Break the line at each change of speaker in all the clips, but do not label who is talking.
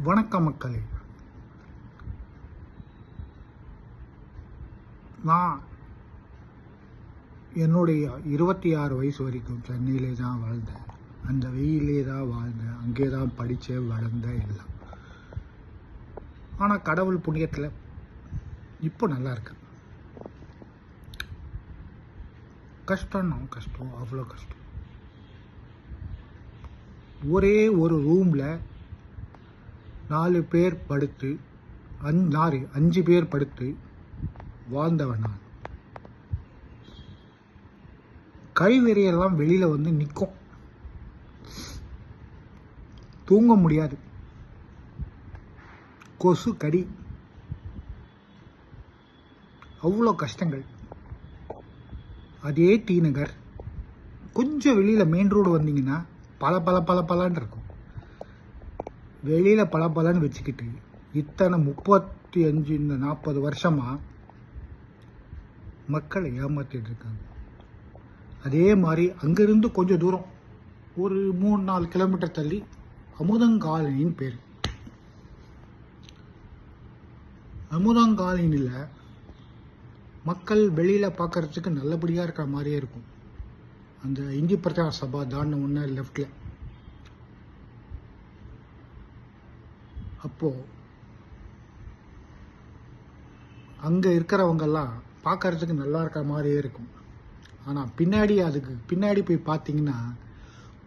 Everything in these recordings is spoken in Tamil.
வணக்கம் மக்களே. நான் என்னுடைய 26 வயசு வரைக்கும் சென்னையிலே தான் வாழ்ந்தேன். அந்த வெயிலே தான் வாழ்ந்தேன். அங்கே தான் படித்தேன், வளர்ந்தேன் எல்லாம். ஆனால் கடவுள் புண்ணியத்தில் இப்போ நல்லா இருக்கேன். கஷ்டம்னா கஷ்டம், அவ்வளோ கஷ்டம். ஒரே ஒரு ரூமில் 4 பேர் படுத்து 5 பேர் படுத்து வாழ்ந்தவன் நான். கைவெறியெல்லாம் வெளியில் வந்து நிற்கும், தூங்க முடியாது, கொசு கடி, அவ்வளோ கஷ்டங்கள். அதே டி நகர் கொஞ்சம் வெளியில் மெயின் ரோடு வந்தீங்கன்னா பலன்னு இருக்கும். வெளியில் பலன்னு வச்சுக்கிட்டு இத்தனை 35 40 வருஷமாக மக்களை ஏமாற்றிட்டு இருக்காங்க. அதே மாதிரி அங்கேருந்து கொஞ்சம் தூரம் ஒரு 3-4 கிலோமீட்டர் தள்ளி அமுதங்காலனின்னு பேர். அமுதங்காலனியில் மக்கள் வெளியில் பார்க்கறதுக்கு நல்லபடியாக இருக்கிற மாதிரியே இருக்கும். அந்த இந்தி பிரச்சார சபா தாண்ட ஒன்று லெஃப்டில். அப்போது அங்கே இருக்கிறவங்கெல்லாம் பார்க்கறதுக்கு நல்லா இருக்கிற மாதிரியே இருக்கும். ஆனால் அதுக்கு பின்னாடி போய் பார்த்தீங்கன்னா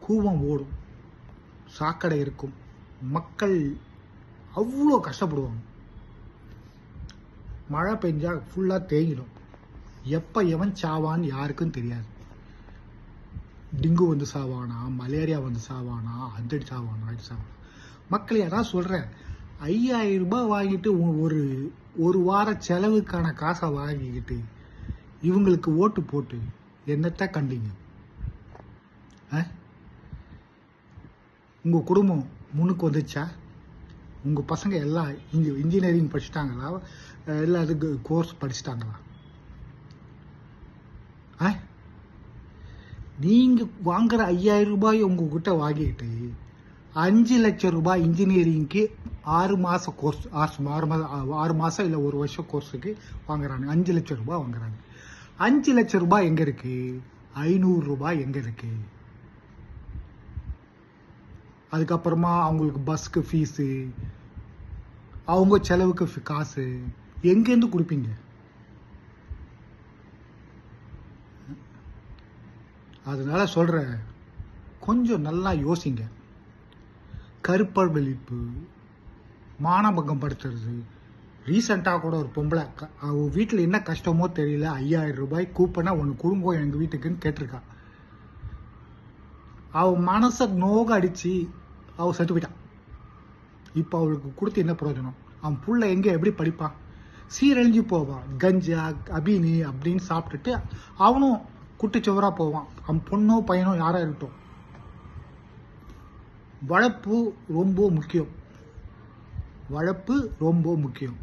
கூவம் ஓடும், சாக்கடை இருக்கும், மக்கள் அவ்வளோ கஷ்டப்படுவாங்க. மழை பெஞ்சா ஃபுல்லாக தேங்கிடும். எப்போ எவன் சாவான்னு யாருக்கும் தெரியாது. டெங்கு வந்து சாவானா, மலேரியா வந்து சாவானா, அது சாவானா, இது சாவானா. மக்கள் யாராவது சொல்கிறேன், 5000 ரூபாய் வாங்கிட்டு ஒரு வார செலவுக்கான காசை வாங்கிக்கிட்டு இவங்களுக்கு ஓட்டு போட்டு என்னத்தை கண்டீங்க? உங்கள் குடும்பம் முன்னுக்கு வந்துச்சா? உங்கள் பசங்க எல்லாம் இன்ஜினியரிங் படிச்சுட்டாங்களா? எல்லாம் அதுக்கு கோர்ஸ் படிச்சுட்டாங்களா? நீங்கள் வாங்குற 5000 ரூபாய் உங்ககிட்ட வாங்கிட்டு 5 லட்சம் ரூபாய் இன்ஜினியரிங்க்கு 6 மாத கோர்ஸ், 6 மாதம் இல்லை 1 வருஷம் கோர்ஸுக்கு வாங்குறாங்க. 5 லட்சம் ரூபாய் வாங்குறாங்க. 5 லட்சம் ரூபாய் எங்கே இருக்கு? 500 ரூபாய் எங்கே இருக்கு? அதுக்கப்புறமா அவங்களுக்கு பஸ்க்கு ஃபீஸு, அவங்க செலவுக்கு காசு எங்கேருந்து கொடுப்பீங்க? அதனால சொல்கிறேன், கொஞ்சம் நல்லா யோசிங்க. கருப்பர் வெளிப்பு, மானபங்கம் படுத்துறது. ரீசெண்டாக கூட ஒரு பொம்பளை அவள் வீட்டில் என்ன கஷ்டமோ தெரியல, 5000 ரூபாய் கூப்பனா ஒன்று குடும்பம் எங்கள் வீட்டுக்குன்னு கேட்டிருக்கா. அவள் மனசை நோக அடித்து அவள் செத்து போயிட்டான். இப்போ அவளுக்கு கொடுத்து என்ன பிரயோஜனம்? அவன் புள்ள எங்கே எப்படி படிப்பான்? சீரழிஞ்சு போவான். கஞ்சா அபினி அப்படின்னு சாப்பிட்டுட்டு அவனும் குட்டிச்சுவராக போவான். அவன் பொண்ணோ பையனோ யாராக இருக்கட்டும். வளர்ப்பு ரொம்ப முக்கியம். வளர்ப்பு ரொம்ப முக்கியம்.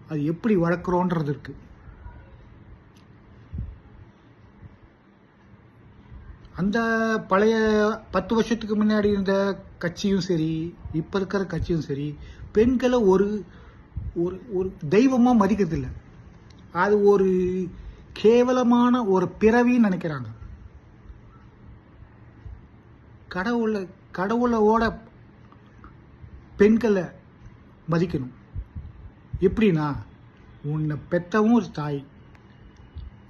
அது எப்படி வளர்க்குறோன்றது இருக்கு. அந்த பழைய 10 வருஷத்துக்கு முன்னாடி இருந்த கட்சியும் சரி, இப்போ இருக்கிற கட்சியும் சரி, பெண்களை ஒரு ஒரு தெய்வமாக மதிக்கிறதில்ல. அது ஒரு கேவலமான ஒரு பிறவின்னு நினைக்கிறாங்க. கடவுளோட பெண்களை மதிக்கணும். எப்படின்னா, உன்னை பெற்றவும் ஒரு தாய்,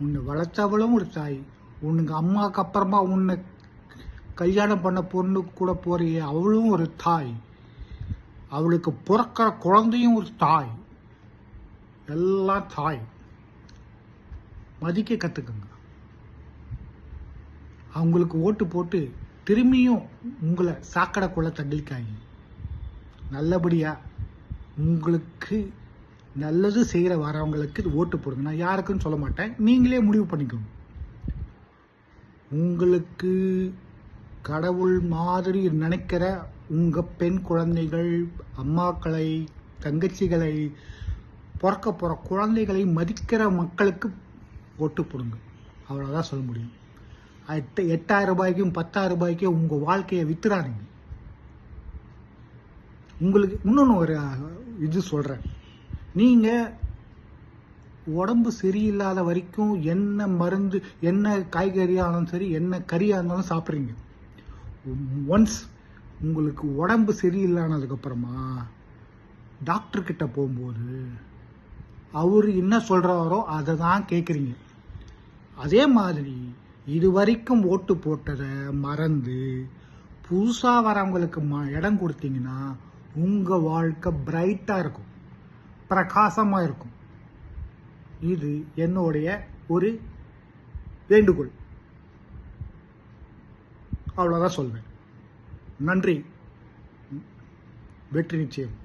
உன்னை வளர்த்தவளும் ஒரு தாய், உனக்கு அம்மாவுக்கு அப்புறமா உன்னை கல்யாணம் பண்ண பொண்ணு கூட போறிய அவளும் ஒரு தாய், அவளுக்கு பிறக்கிற குழந்தையும் ஒரு தாய், எல்லாம் தாய். மதிக்க கற்றுக்குங்க. அவங்களுக்கு ஓட்டு போட்டு திரும்பியும் உங்களை சாக்கடைக்குள்ள தள்ளிக்காங்க. நல்லபடியாக உங்களுக்கு நல்லது செய்கிற வரவங்களுக்கு ஓட்டு போடுங்க. நான் யாருக்குன்னு சொல்ல மாட்டேன், நீங்களே முடிவு பண்ணிக்கோங்க. உங்களுக்கு கடவுள் மாதிரி நினைக்கிற உங்கள் பெண் குழந்தைகள், அம்மாக்களை, தங்கச்சிகளை, பிறக்க போகிற குழந்தைகளை மதிக்கிற மக்களுக்கு ஓட்டு போடுங்க. அவ்வளோதான் சொல்ல முடியும். 8000 ரூபாய்க்கும் 10,000 ரூபாய்க்கும் உங்கள் வாழ்க்கையை வித்துறாதீங்க. உங்களுக்கு இன்னொன்று ஒரு இது சொல்கிறேன். நீங்கள் உடம்பு சரியில்லாத வரைக்கும் என்ன மருந்து, என்ன காய்கறியாக இருந்தாலும் சரி, என்ன கறியாக இருந்தாலும் சாப்பிட்றீங்க. ஒன்ஸ் உங்களுக்கு உடம்பு சரியில்லானதுக்கப்புறமா டாக்டர்கிட்ட போகும்போது அவர் என்ன சொல்கிறாரோ அதை தான் கேட்குறீங்க. அதே மாதிரி இது வரைக்கும் ஓட்டு போட்டதை மறந்து புதுசாக வரவங்களுக்கு இடம் கொடுத்தீங்கன்னா உங்கள் வாழ்க்கை பிரைட்டாக இருக்கும், பிரகாசமாக இருக்கும். இது என்னுடைய ஒரு வேண்டுகோள். அவ்வளோதான் சொல்வேன். நன்றி. வெற்றி நிச்சயம்.